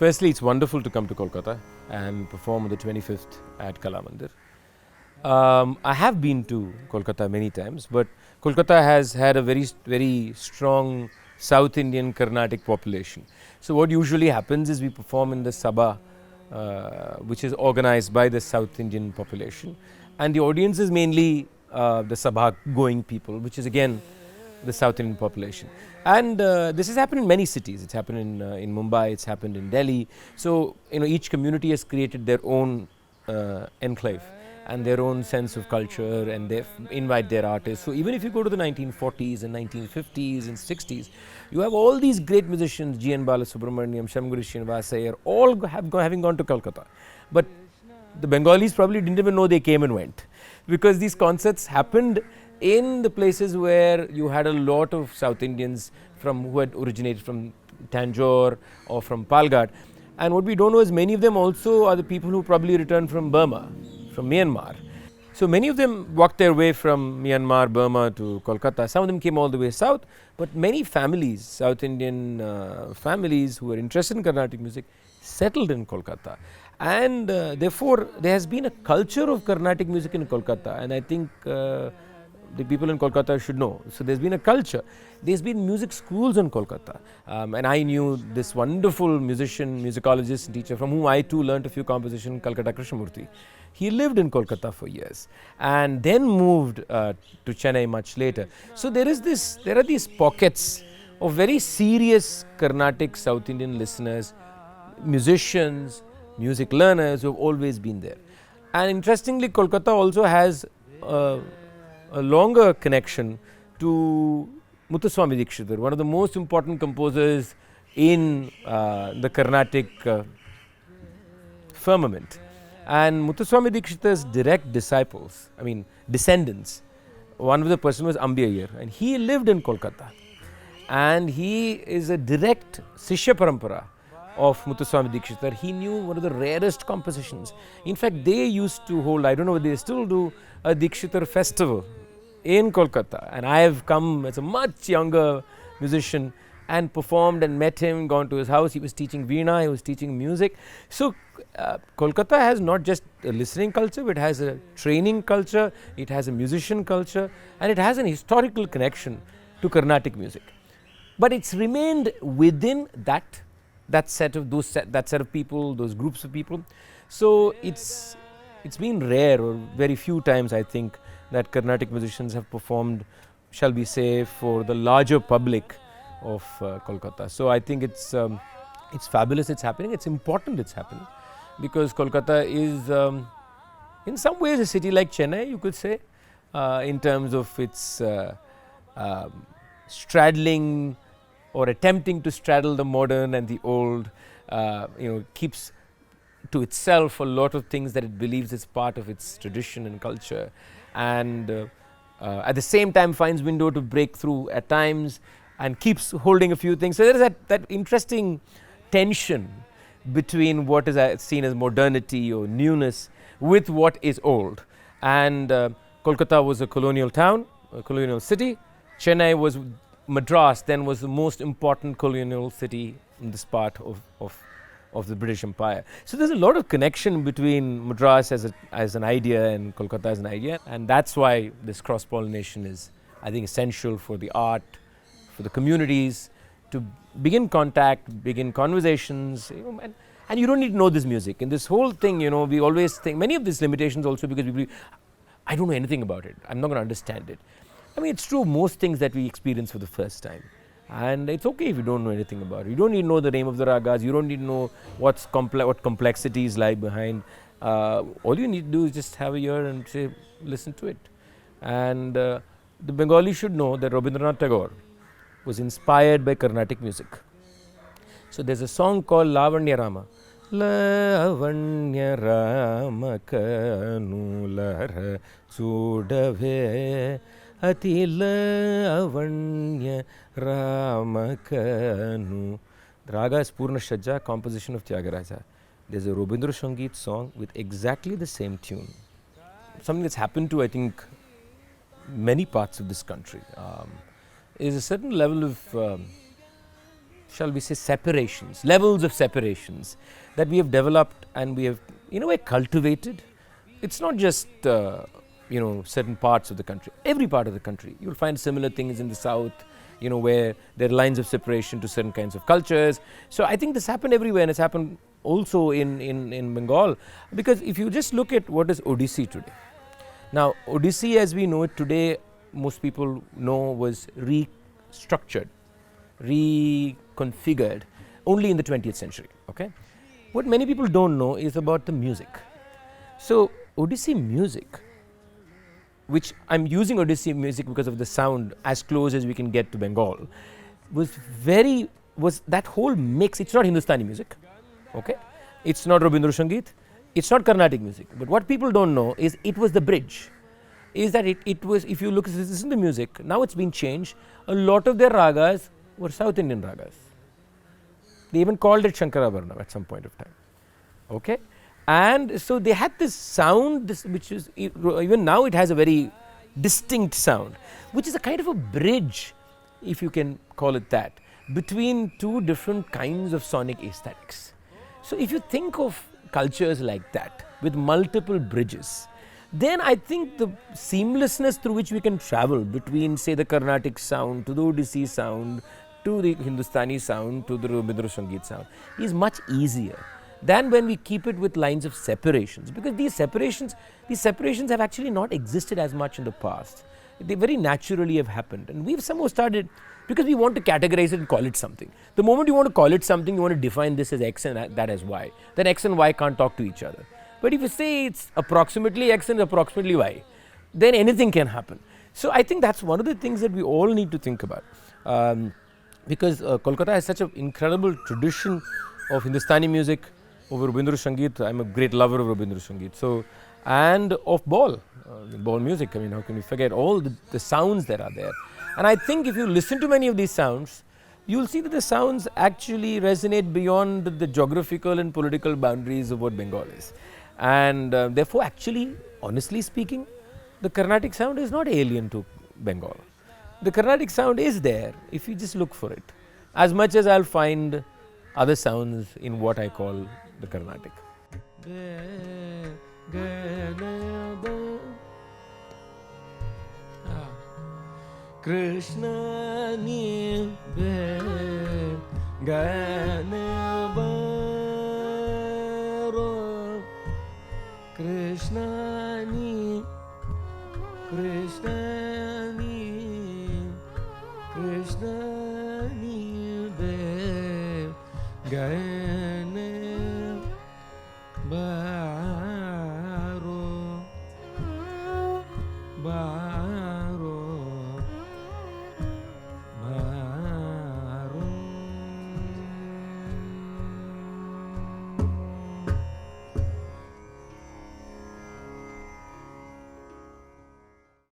Firstly, it's wonderful to come to Kolkata and perform on the 25th at Kalamandir. I have been to Kolkata many times, but Kolkata has had a very strong South Indian Carnatic population. So what usually happens is we perform in the Sabha, which is organized by the South Indian population, and the audience is mainly the Sabha going people, which is again the South Indian population. And this has happened in many cities. It's happened in Mumbai, it's happened in Delhi. So, each community has created their own enclave and their own sense of culture, and they invite their artists. So even if you go to the 1940s and 1950s and 60s, you have all these great musicians, G.N. Balasubramaniam, Shamguri Srinivasayar, all having gone to Kolkata. But the Bengalis probably didn't even know they came and went, because these concerts happened in the places where you had a lot of South Indians who had originated from Tanjore or from Palghat. And what we don't know is many of them also are the people who probably returned from Burma, from Myanmar. So many of them walked their way from Myanmar, Burma to Kolkata. Some of them came all the way south, but many families, South Indian families who were interested in Carnatic music, settled in Kolkata. And therefore, there has been a culture of Carnatic music in Kolkata, and I think the people in Kolkata should know. So there's been a culture. There's been music schools in Kolkata, and I knew this wonderful musician, musicologist and teacher from whom I too learnt a few composition, Kolkata Krishnamurti. He lived in Kolkata for years and then moved to Chennai much later. So there are these pockets of very serious Carnatic South Indian listeners, musicians, music learners who have always been there. And interestingly, Kolkata also has a longer connection to Muthuswami Dikshitar, one of the most important composers in the Carnatic firmament. And Muthuswami Dikshitar's direct disciples, descendants, one of the person was Ambi Iyer, and he lived in Kolkata. And he is a direct Sishya Parampara of Muthuswami Dikshitar. He knew one of the rarest compositions. In fact, they used to hold, I don't know whether they still do, a Dikshitar festival in Kolkata, and I have come as a much younger musician and performed and met him, gone to his house. He was teaching Veena, he was teaching music. So Kolkata has not just a listening culture, but it has a training culture, it has a musician culture, and it has an historical connection to Carnatic music. But it's remained within that set of people, those groups of people. So it's been rare, or very few times, I think, that Carnatic musicians have performed, shall we say, for the larger public of Kolkata. So I think it's fabulous it's happening, it's important it's happening, because Kolkata is in some ways a city like Chennai, you could say, in terms of its straddling or attempting to straddle the modern and the old, keeps to itself a lot of things that it believes is part of its tradition and culture, and at the same time finds window to break through at times and keeps holding a few things. So there is that interesting tension between what is seen as modernity or newness with what is old. And Kolkata was a colonial town, a colonial city. Chennai was, Madras then was the most important colonial city in this part of the British Empire. So there's a lot of connection between Madras as an idea and Kolkata as an idea, and that's why this cross-pollination is, I think, essential for the art, for the communities, to begin contact, begin conversations, and you don't need to know this music. In this whole thing, we always think, many of these limitations also because we believe, I don't know anything about it, I'm not going to understand it. It's true, most things that we experience for the first time. And it's okay if you don't know anything about it. You don't need to know the name of the ragas, you don't need to know what complexities lie behind. All you need to do is just have a ear and say, listen to it. And the Bengali should know that Rabindranath Tagore was inspired by Carnatic music. So there's a song called Lavanya Rama. Lavanya Rama kanulara chudave Ati lavanya ramakanu. The raga is Purna Shajja, composition of Tyagaraja. There's a Robindra Sangeet song with exactly the same tune. Something that's happened to, I think, many parts of this country. Is a certain level of shall we say, separations, levels of separations that we have developed and we have, in a way, cultivated. It's not just certain parts of the country. Every part of the country, you'll find similar things in the south, where there are lines of separation to certain kinds of cultures. So I think this happened everywhere, and it's happened also in Bengal, because if you just look at what is Odissi today. Now, Odissi as we know it today, most people know, was restructured, reconfigured only in the 20th century. Okay, what many people don't know is about the music. So Odissi music, which I'm using Odissi music because of the sound as close as we can get to Bengal, was that whole mix. It's not Hindustani music, okay? It's not Rabindra Sangeet, it's not Carnatic music. But what people don't know is it was the bridge. Is that it was, if you look at this in the music, now it's been changed. A lot of their ragas were South Indian ragas. They even called it Shankaravarna at some point of time, okay? And so they had this sound, which is, even now it has a very distinct sound, which is a kind of a bridge, if you can call it that, between two different kinds of sonic aesthetics. So if you think of cultures like that, with multiple bridges, then I think the seamlessness through which we can travel between, say, the Carnatic sound to the Odissi sound, to the Hindustani sound, to the Rabindra Sangeet sound, is much easier than when we keep it with lines of separations, because these separations have actually not existed as much in the past. They very naturally have happened, and we've somehow started, because we want to categorize it and call it something. The moment you want to call it something, you want to define this as X and that as Y. Then X and Y can't talk to each other. But if you say it's approximately X and approximately Y, then anything can happen. So I think that's one of the things that we all need to think about, because Kolkata has such an incredible tradition of Hindustani music, of Rabindra Sangeet. I'm a great lover of Rabindra Sangeet. So, and of ball music. I mean, how can we forget all the sounds that are there? And I think if you listen to many of these sounds, you'll see that the sounds actually resonate beyond the geographical and political boundaries of what Bengal is. And therefore, actually, honestly speaking, the Carnatic sound is not alien to Bengal. The Carnatic sound is there if you just look for it, as much as I'll find other sounds in what I call the Carnatic. Krishna ni Krishna ni Krishna ni Krishna ni Gaya